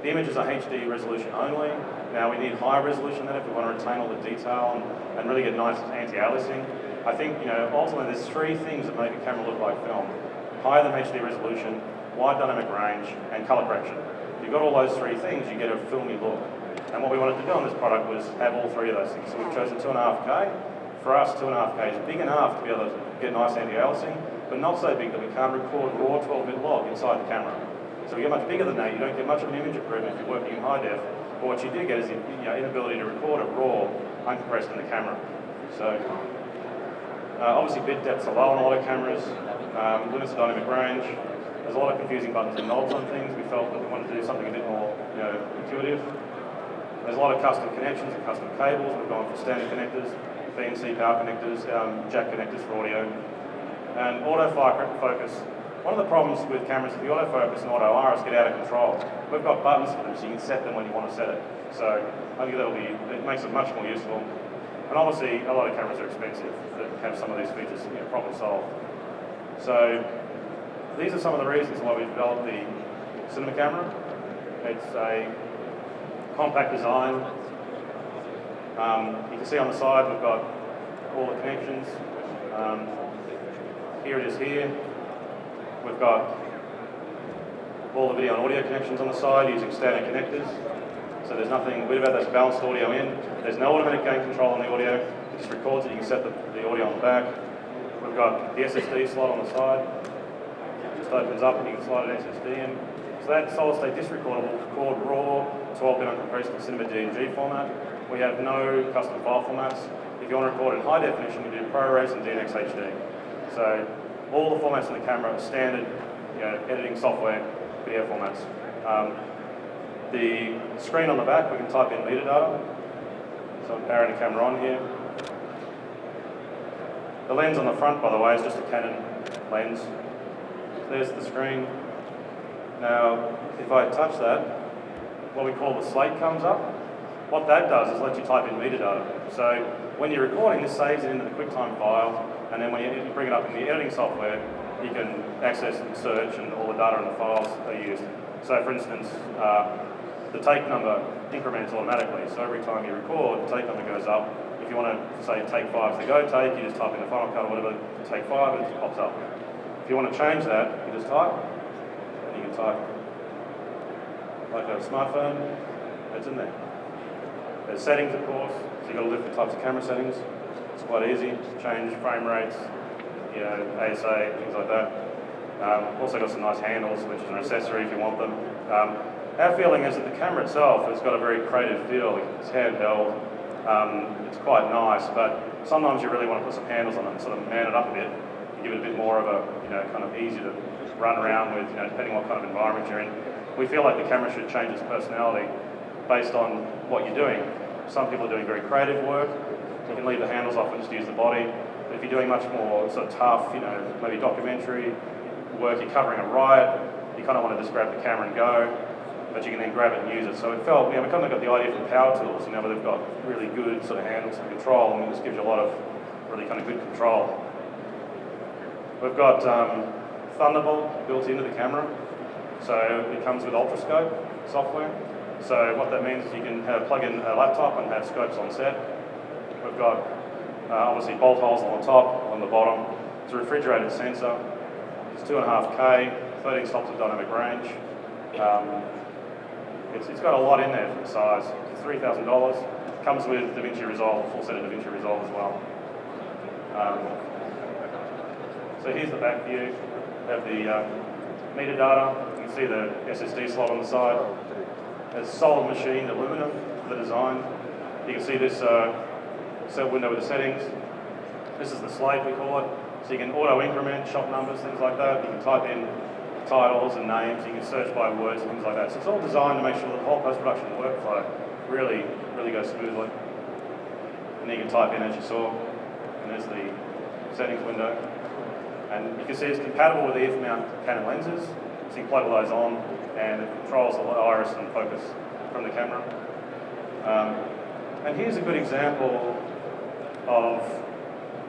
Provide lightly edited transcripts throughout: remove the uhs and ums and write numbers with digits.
The images are HD resolution only. Now we need higher resolution than if we want to retain all the detail and really get nice anti-aliasing. I think, ultimately there's three things that make a camera look like film. Higher than HD resolution, wide dynamic range, and color correction. If you've got all those three things, you get a filmy look. And what we wanted to do on this product was have all three of those things. So we've chosen 2.5K. For us, 2.5K is big enough to be able to get nice anti-aliasing, but not so big that we can't record raw 12-bit log inside the camera. So we get much bigger than that. You don't get much of an image improvement if you're working in high def. But what you do get is the inability to record it raw, uncompressed in the camera. So obviously bit depths are low on a lot of cameras, limits of dynamic range. There's a lot of confusing buttons and knobs on things. We felt that we wanted to do something a bit more intuitive. There's a lot of custom connections and custom cables. We've gone for standard connectors, BNC power connectors, jack connectors for audio, and autofocus. One of the problems with cameras with the autofocus and auto iris get out of control. We've got buttons for them, so you can set them when you want to set it. So I think it makes it much more useful. And obviously, a lot of cameras are expensive that have some of these features problem solved. So these are some of the reasons why we developed the cinema camera. It's a compact design. You can see on the side we've got all the connections. Here it is here. We've got all the video and audio connections on the side using standard connectors. So there's nothing weird about this balanced audio in. There's no automatic gain control on the audio. It just records it. You can set the audio on the back. We've got the SSD slot on the side. It just opens up and you can slide an SSD in. So that solid-state disc recorder will record raw 12-bit uncompressed in cinema DNG format. We have no custom file formats. If you want to record in high definition, you do ProRes and DNX HD. So all the formats in the camera are standard editing software video formats. The screen on the back, we can type in metadata. So I'm powering the camera on here. The lens on the front, by the way, is just a Canon lens. So there's the screen. Now, if I touch that, what we call the slate comes up. What that does is let you type in metadata. So when you're recording, this saves it into the QuickTime file, and then when you bring it up in the editing software, you can access and search, and all the data in the files are used. So for instance, the take number increments automatically. So every time you record, the take number goes up. If you want to say take 5 is the go take, you just type in the Final Cut or whatever, take 5, and it just pops up. If you want to change that, you just type, and you can type like a smartphone, it's in there. There's settings, of course, so you've got to different types of camera settings. It's quite easy to change frame rates, ASA, things like that. Also got some nice handles, which is an accessory if you want them. Our feeling is that the camera itself has got a very creative feel. It's handheld, it's quite nice, but sometimes you really want to put some handles on it and sort of man it up a bit, and give it a bit more of a, kind of easy to run around with, depending on what kind of environment you're in. We feel like the camera should change its personality based on what you're doing. Some people are doing very creative work. You can leave the handles off and just use the body. But if you're doing much more sort of tough, maybe documentary work, you're covering a riot, you kind of want to just grab the camera and go, but you can then grab it and use it. So it felt, we kind of got the idea from Power Tools, where they've got really good sort of handles and control, and it just gives you a lot of really kind of good control. We've got Thunderball built into the camera. So it comes with Ultrascope software. So what that means is you can plug in a laptop and have scopes on set. We've got obviously bolt holes on the top, on the bottom. It's a refrigerated sensor. It's 2.5K, 13 stops of dynamic range. It's got a lot in there for the size. It's $3,000. Comes with DaVinci Resolve, a full set of DaVinci Resolve as well. So here's the back view. We have the metadata. You can see the SSD slot on the side. It's solid machined aluminum for the design. You can see this set window with the settings. This is the slate, we call it. So you can auto increment, shot numbers, things like that. You can type in titles and names. You can search by words and things like that. So it's all designed to make sure that the whole post-production workflow really goes smoothly. And then you can type in as you saw. And there's the settings window. And you can see it's compatible with the EF mount Canon lenses. So you can plug those on, and it controls the iris and focus from the camera. And here's a good example of,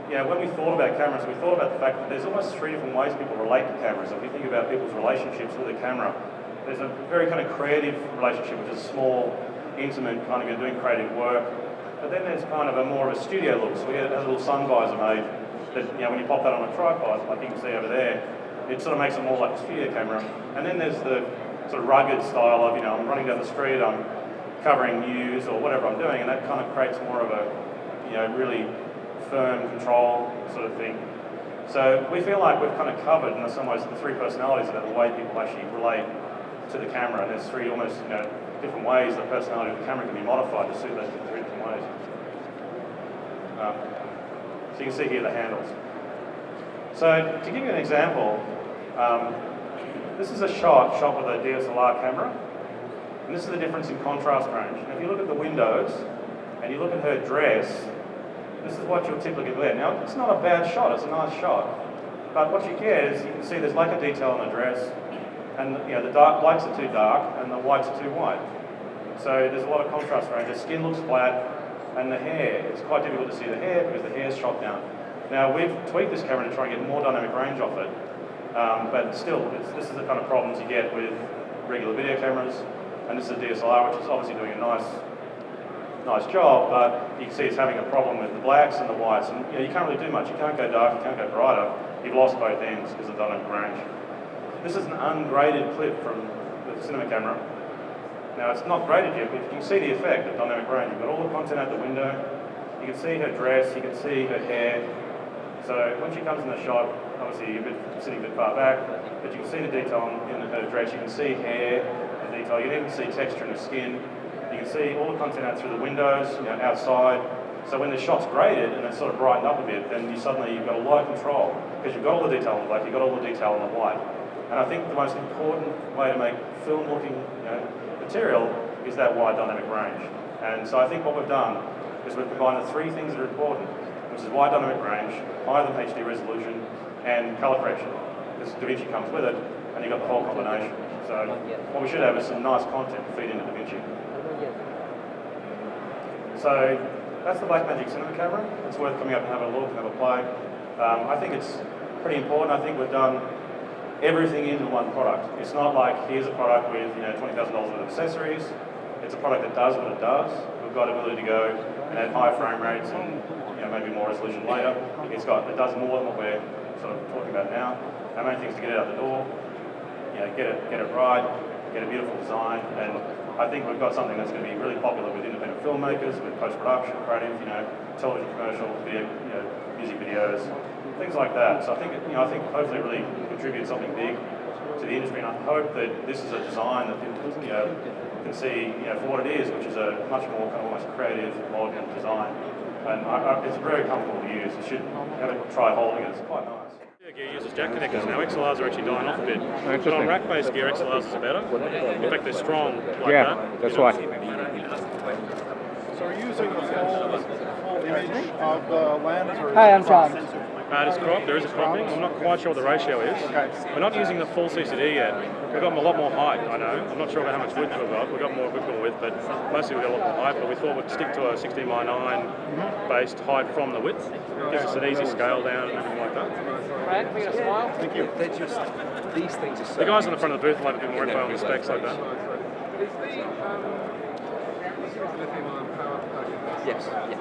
when we thought about cameras, we thought about the fact that there's almost 3 different ways people relate to cameras. If you think about people's relationships with the camera, there's a very kind of creative relationship, which is small, intimate, kind of doing creative work. But then there's kind of a more of a studio look. So we had a little sun visor made that, when you pop that on a tripod, like you can see over there, it sort of makes it more like a studio camera. And then there's the sort of rugged style of, I'm running down the street, I'm covering news or whatever I'm doing, and that kind of creates more of a, really firm control sort of thing. So we feel like we've kind of covered, in some ways, the three personalities about the way people actually relate to the camera. And there's three almost, different ways the personality of the camera can be modified to suit those three different ways. So you can see here the handles. So to give you an example, this is a shot with a DSLR camera, and this is the difference in contrast range. And if you look at the windows, and you look at her dress, this is what you'll typically get. Now, it's not a bad shot, it's a nice shot. But what you get is, you can see there's lack of detail on the dress, and the dark blacks are too dark, and the whites are too white. So there's a lot of contrast range. The skin looks flat, and the hair, it's quite difficult to see the hair because the hair's shot down. Now, we've tweaked this camera to try and get more dynamic range off it, but still, this is the kind of problems you get with regular video cameras, and this is a DSLR, which is obviously doing a nice job, but you can see it's having a problem with the blacks and the whites, and you can't really do much. You can't go dark, you can't go brighter. You've lost both ends because of the dynamic range. This is an ungraded clip from the cinema camera. Now, it's not graded yet, but you can see the effect of dynamic range. You've got all the content out the window. You can see her dress, you can see her hair. So when she comes in the shot, obviously you're sitting a bit far back, but you can see the detail in her dress. You can see hair, the detail. You can even see texture in the skin. You can see all the content out through the windows, outside. So when the shot's graded and it's sort of brightened up a bit, then you've got a lot of control because you've got all the detail on the black, you've got all the detail on the white. And I think the most important way to make film-looking material is that wide dynamic range. And so I think what we've done is we've combined the three things that are important, which is wide dynamic range, higher than HD resolution, and color correction. Because DaVinci comes with it, and you've got the whole combination. So what we should have is some nice content to feed into DaVinci. So that's the Blackmagic cinema camera. It's worth coming up and have a look and have a play. I think it's pretty important. I think we've done everything into one product. It's not like here's a product with $20,000 worth of accessories. It's a product that does what it does. We've got ability to go and add higher frame rates and maybe more resolution later. It does more than what we're sort of talking about now. Our main thing is to get it out the door, get it right, get a beautiful design, and I think we've got something that's going to be really popular with independent filmmakers, with post-production, creative, television commercials, video, music videos, things like that. So I think hopefully it really contributes something big to the industry, and I hope that this is a design that people can see for what it is, which is a much more kind of almost creative, modern design. And it's very comfortable to use. You should have a try holding it. It's quite nice. Gear uses jack connectors now. XLRs are actually dying off a bit. But on rack-based gear, XLRs are better. In fact, they're strong like that. That's right. So are you using the full image of the lens? Or Hi, I'm John. It's cropped. There is a cropping. I'm not quite sure what the ratio is. Okay. We're not using the full CCD yet. We've got a lot more height, I know. I'm not sure about how much width we've got. We've got more width, but mostly we've got a lot more height. But we thought we'd stick to a 16:9 based height from the width. Gives us an easy scale down and everything like that. Brad, can we get a smile? Thank you. They're just, these things are so... The guys on the front of the booth will have a bit more info on the specs like that. Yes, yeah.